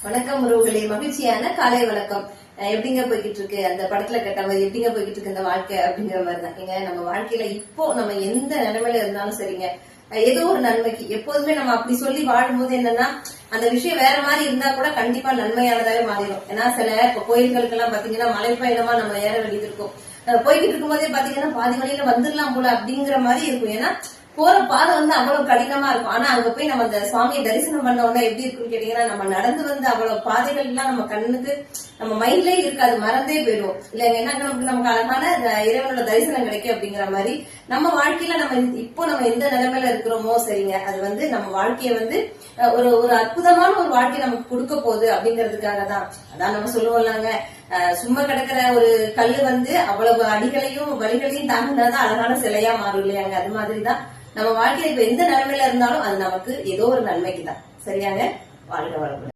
வணக்கம் உறவுகளே, மகிழ்ச்சியான காலை வணக்கம். எப்படிங்க போய்கிட்டு இருக்கு அந்த படத்துல கேட்ட மாதிரி எப்படிங்க போய்கிட்டு இருக்கு இந்த வாழ்க்கை அப்படிங்கிற மாதிரிதான். ஏங்க நம்ம வாழ்க்கையில இப்போ நம்ம எந்த நிலைமையில இருந்தாலும் சரிங்க, ஏதோ ஒரு நன்மைக்கு எப்போதுமே நம்ம அப்படி சொல்லி வாழும்போது என்னன்னா அந்த விஷயம் வேற மாதிரி இருந்தா கூட கண்டிப்பா நன்மையானதாவே மாறிடும். ஏன்னா சில இப்ப கோயில்களுக்கு எல்லாம் பாத்தீங்கன்னா மலைப்பயணமா நம்ம ஏற வேண்டியது இருக்கும். போய்கிட்டு இருக்கும் போதே பாத்தீங்கன்னா பாதி வழியில வந்துடலாம் போல அப்படிங்கிற மாதிரி இருக்கும். ஏன்னா போற பாதை அவ்வளவு கடினமா இருக்கும். ஆனா அங்க போய் நம்ம அந்த சுவாமியை தரிசனம் பண்ண உடனே எப்படி இருக்குன்னு கேட்டீங்கன்னா, நம்ம நடந்து வந்து அவ்வளவு பாதைகள் எல்லாம் நம்ம கண்ணுக்கு நம்ம மைண்ட்லயே இருக்காது, மறந்தே போயிடும் இல்லைங்க. என்ன நமக்கு அழகான இறைவனோட தரிசனம் கிடைக்கும் அப்படிங்கிற மாதிரி நம்ம வாழ்க்கையில நம்ம எந்த நிலைமையில இருக்கிறோமோ சரிங்க, அது நம்ம வாழ்க்கைய ஒரு ஒரு அற்புதமான ஒரு வாழ்க்கை நமக்கு கொடுக்க போகுது அப்படிங்கிறதுக்காக தான். அதான் நம்ம சொல்லுவோம்லாங்க, சும்மா கிடக்கிற ஒரு கல்லு அவ்வளவு அடிகளையும் வலிகளையும் தாங்கினாதான் அழகான சிலையா மாறும் இல்லையாங்க. அது மாதிரிதான் நம்ம வாழ்க்கையில இப்ப எந்த நிலைமையில இருந்தாலும் அது நமக்கு ஏதோ ஒரு நன்மைக்குதான். சரியாங்க. வாழ்க வளமுடன்.